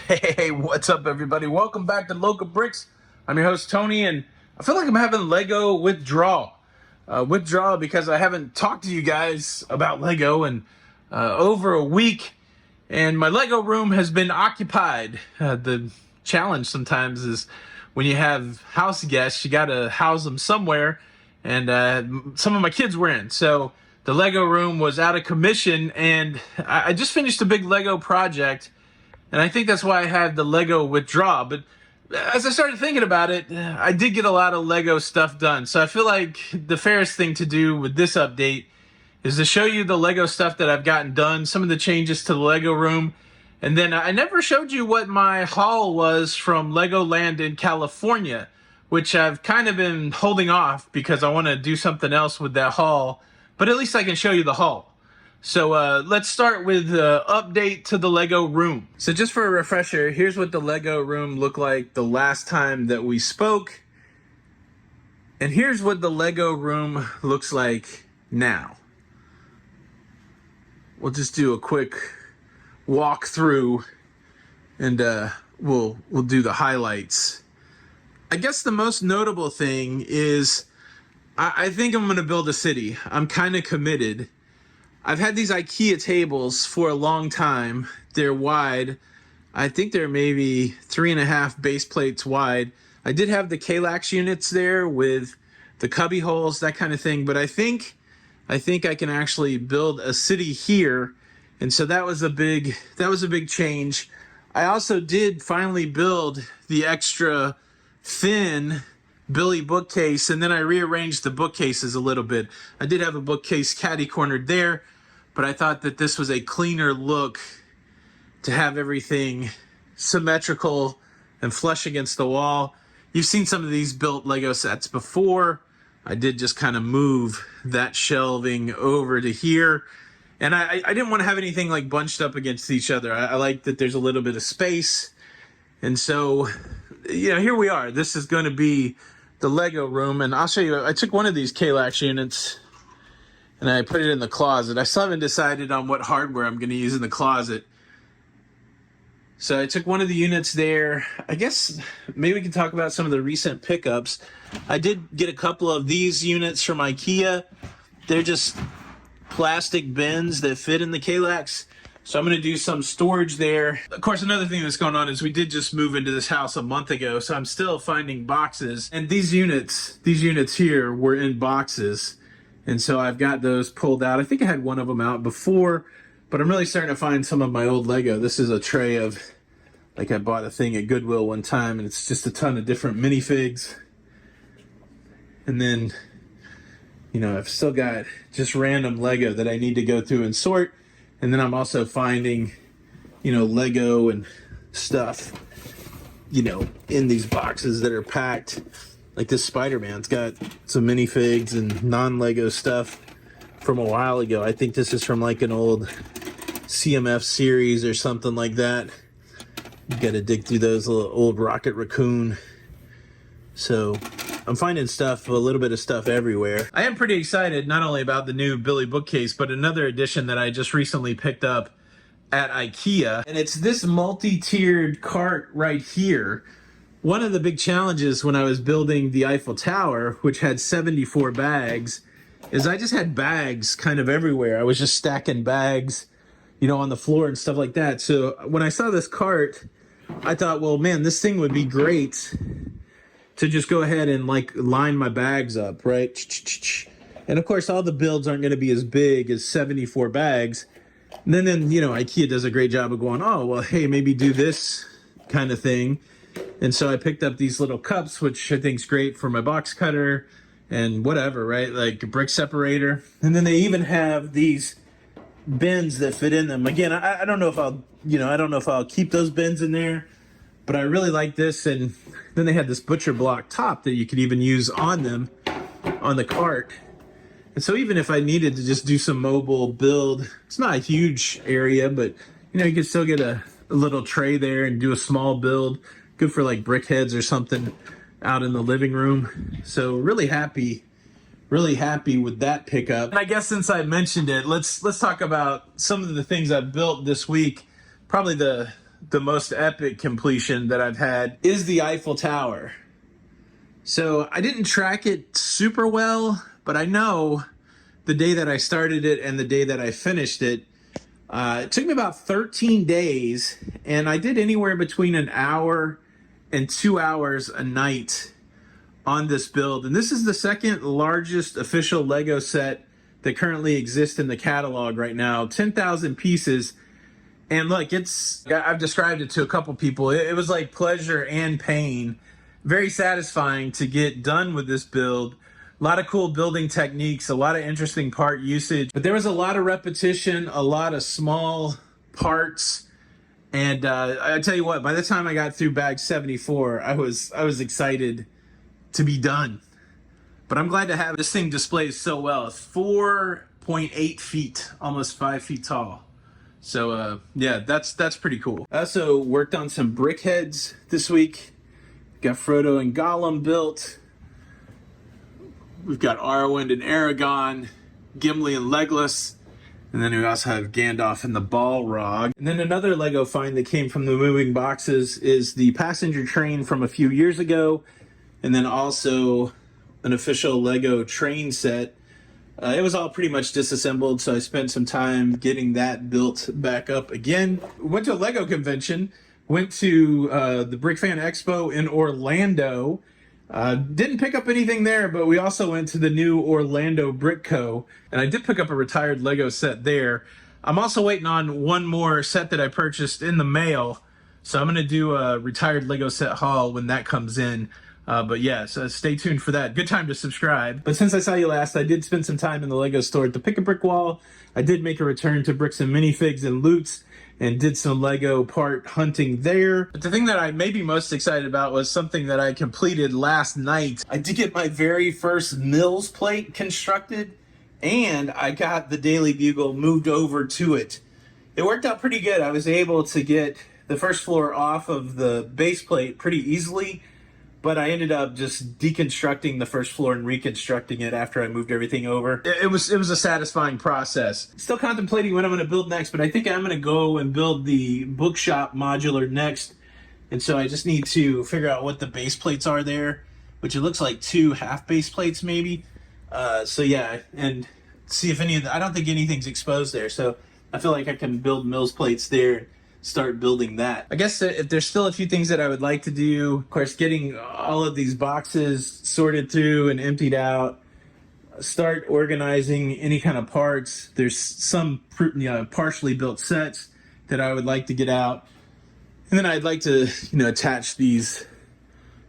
Hey, what's up, everybody? Welcome back to Local Bricks. I'm your host, Tony, and I feel like I'm having Lego withdrawal. Withdrawal because I haven't talked to you guys about Lego in over a week, and my Lego room has been occupied. The challenge sometimes is when you have house guests, you gotta house them somewhere, and some of my kids were in, so the Lego room was out of commission, and I just finished a big Lego project. And I think that's why I had the Lego withdrawal. But as I started thinking about it, I did get a lot of Lego stuff done. So I feel like the fairest thing to do with this update is to show you the Lego stuff that I've gotten done, some of the changes to the Lego room. And then I never showed you what my haul was from Legoland in California, which I've kind of been holding off because I want to do something else with that haul. But at least I can show you the haul. So let's start with the update to the Lego room. So just for a refresher, here's what the Lego room looked like the last time that we spoke. And here's what the Lego room looks like now. We'll just do a quick walk through and we'll do the highlights. I guess the most notable thing is I think I'm gonna build a city. I'm kind of committed. I've had these IKEA tables for a long time. They're wide. I think they're maybe 3.5 base plates wide. I did have the Kallax units there with the cubby holes, that kind of thing. But I think I can actually build a city here, and so that was a big change. I also did finally build the extra thin Billy bookcase, and then I rearranged the bookcases a little bit. I did have a bookcase catty cornered there, but I thought that this was a cleaner look to have everything symmetrical and flush against the wall. You've seen some of these built Lego sets before. I did just kind of move that shelving over to here, and I didn't want to have anything like bunched up against each other. I like that there's a little bit of space, and so here we are. This is going to be the Lego room, and I'll show you. I took one of these Kallax units and I put it in the closet. I still haven't decided on what hardware I'm going to use in the closet. So I took one of the units there. I guess maybe we can talk about some of the recent pickups. I did get a couple of these units from IKEA. They're just plastic bins that fit in the Kallax. So I'm going to do some storage there. Of course, another thing that's going on is we did just move into this house a month ago, so I'm still finding boxes. And these units here were in boxes. And so I've got those pulled out. I think I had one of them out before, but I'm really starting to find some of my old Lego. This is a tray of, like I bought a thing at Goodwill one time, and it's just a ton of different minifigs. And then, I've still got just random Lego that I need to go through and sort. And then I'm also finding, Lego and stuff, in these boxes that are packed. Like this Spider-Man's got some minifigs and non-Lego stuff from a while ago. I think this is from like an old CMF series or something like that. You got to dig through those little old Rocket Raccoon. So I'm finding stuff, a little bit of stuff everywhere. I am pretty excited not only about the new Billy bookcase, but another addition that I just recently picked up at IKEA. And it's this multi-tiered cart right here. One of the big challenges when I was building the Eiffel Tower, which had 74 bags, is I just had bags kind of everywhere. I was just stacking bags, on the floor and stuff like that. So when I saw this cart, I thought, well, man, this thing would be great to just go ahead and like line my bags up, right? And of course, all the builds aren't going to be as big as 74 bags. And then IKEA does a great job of going, oh, well, hey, maybe do this kind of thing. And so I picked up these little cups, which I think is great for my box cutter and whatever, right? Like a brick separator. And then they even have these bins that fit in them. Again, I don't know if I'll keep those bins in there, but I really like this. And then they had this butcher block top that you could even use on them, on the cart. And so even if I needed to just do some mobile build, it's not a huge area, but you can still get a little tray there and do a small build. Good for like brickheads or something out in the living room. So really happy with that pickup. And I guess since I mentioned it, let's talk about some of the things I've built this week. Probably the the most epic completion that I've had is the Eiffel Tower. So I didn't track it super well, but I know the day that I started it and the day that I finished it, it took me about 13 days, and I did anywhere between an hour and 2 hours a night on this build. And this is the second largest official Lego set that currently exists in the catalog right now. 10,000 pieces. And look, I've described it to a couple people. It was like pleasure and pain. Very satisfying to get done with this build. A lot of cool building techniques, a lot of interesting part usage, but there was a lot of repetition, a lot of small parts. And I tell you what, by the time I got through bag 74, I was excited to be done. But I'm glad to have this thing displayed so well. It's 4.8 feet, almost 5 feet tall. So yeah, that's pretty cool. I also worked on some brick heads this week. Got Frodo and Gollum built. We've got Arwen and Aragon, Gimli and Legolas, and then we also have Gandalf and the Balrog. And then another Lego find that came from the moving boxes is the passenger train from a few years ago, and then also an official Lego train set. It was all pretty much disassembled, so I spent some time getting that built back up again. Went to a Lego convention, went to the Brick Fan Expo in Orlando. Didn't pick up anything there, but we also went to the new Orlando Brick Co. And I did pick up a retired Lego set there. I'm also waiting on one more set that I purchased in the mail. So I'm going to do a retired Lego set haul when that comes in. But yeah, so stay tuned for that. Good time to subscribe. But since I saw you last, I did spend some time in the Lego store at the Pick a Brick Wall. I did make a return to Bricks and Minifigs and Loots, and did some Lego part hunting there. But the thing that I may be most excited about was something that I completed last night. I did get my very first Mills plate constructed, and I got the Daily Bugle moved over to it. It worked out pretty good. I was able to get the first floor off of the base plate pretty easily, but I ended up just deconstructing the first floor and reconstructing it after I moved everything over. It was a satisfying process. Still contemplating what I'm going to build next, but I think I'm going to go and build the bookshop modular next. And so I just need to figure out what the base plates are there, which it looks like 2 half base plates maybe. So yeah, and see if I don't think anything's exposed there. So I feel like I can build Mills plates there. Start building that. I guess if there's still a few things that I would like to do, of course, getting all of these boxes sorted through and emptied out, start organizing any kind of parts. There's some partially built sets that I would like to get out. And then I'd like to, attach these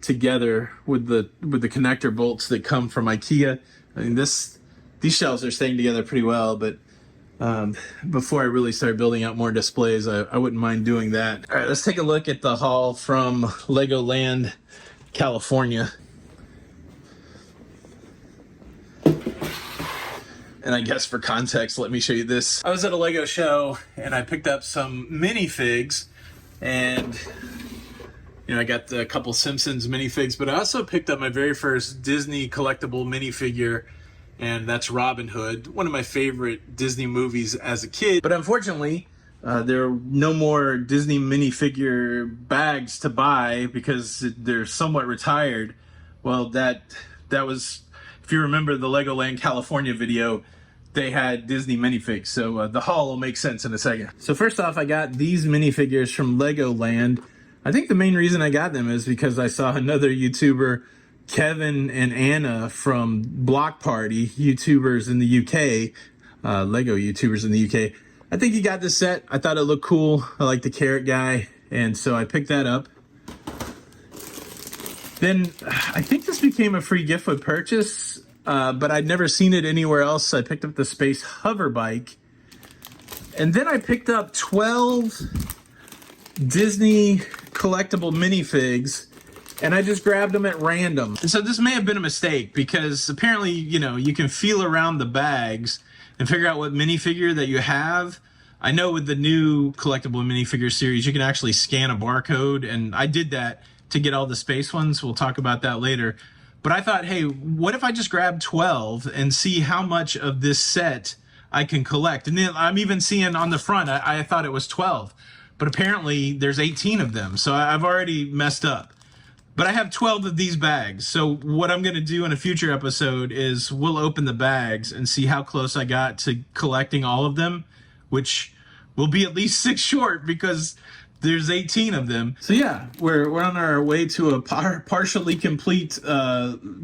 together with the connector bolts that come from IKEA. I mean, these shelves are staying together pretty well, but before I really start building out more displays, I wouldn't mind doing that. All right, let's take a look at the haul from Legoland, California. And I guess for context, let me show you this. I was at a Lego show and I picked up some minifigs, and I got a couple Simpsons minifigs, but I also picked up my very first Disney collectible minifigure, and that's Robin Hood, one of my favorite Disney movies as a kid. But unfortunately, there are no more Disney minifigure bags to buy because they're somewhat retired. Well, that was, if you remember the Legoland California video, they had Disney minifigs. So the haul will make sense in a second. So first off, I got these minifigures from Legoland. I think the main reason I got them is because I saw another YouTuber, Kevin and Anna from Block Party, YouTubers in the UK, Lego YouTubers in the UK. I think he got this set. I thought it looked cool. I like the carrot guy, and so I picked that up. Then I think this became a free gift with purchase, but I'd never seen it anywhere else. So I picked up the Space Hover Bike, and then I picked up 12 Disney collectible minifigs, and I just grabbed them at random. And so this may have been a mistake because apparently, you can feel around the bags and figure out what minifigure that you have. I know with the new collectible minifigure series, you can actually scan a barcode, and I did that to get all the space ones. We'll talk about that later. But I thought, hey, what if I just grab 12 and see how much of this set I can collect? And then I'm even seeing on the front, I thought it was 12. but apparently there's 18 of them, so I've already messed up. But I have 12 of these bags, so what I'm going to do in a future episode is we'll open the bags and see how close I got to collecting all of them, which will be at least 6 short because there's 18 of them. So yeah, we're on our way to a partially complete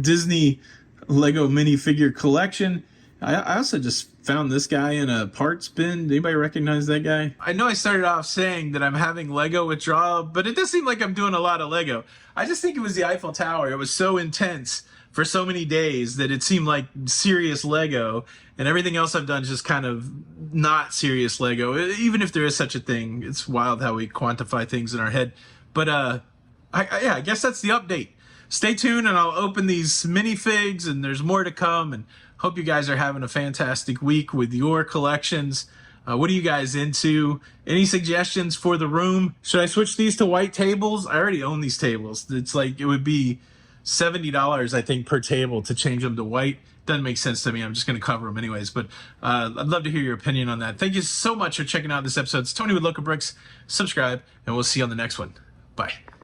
Disney Lego minifigure collection. I also just found this guy in a parts bin. Anybody recognize that guy? I know I started off saying that I'm having Lego withdrawal, but it does seem like I'm doing a lot of Lego. I just think it was the Eiffel Tower. It was so intense for so many days that it seemed like serious Lego, and everything else I've done is just kind of not serious Lego. Even if there is such a thing, it's wild how we quantify things in our head. But I guess that's the update. Stay tuned, and I'll open these minifigs, and there's more to come. And hope you guys are having a fantastic week with your collections. What are you guys into? Any suggestions for the room? Should I switch these to white tables? I already own these tables. It's like it would be $70, I think, per table to change them to white. Doesn't make sense to me. I'm just going to cover them anyways. But I'd love to hear your opinion on that. Thank you so much for checking out this episode. It's Tony with Local Bricks. Subscribe, and we'll see you on the next one. Bye.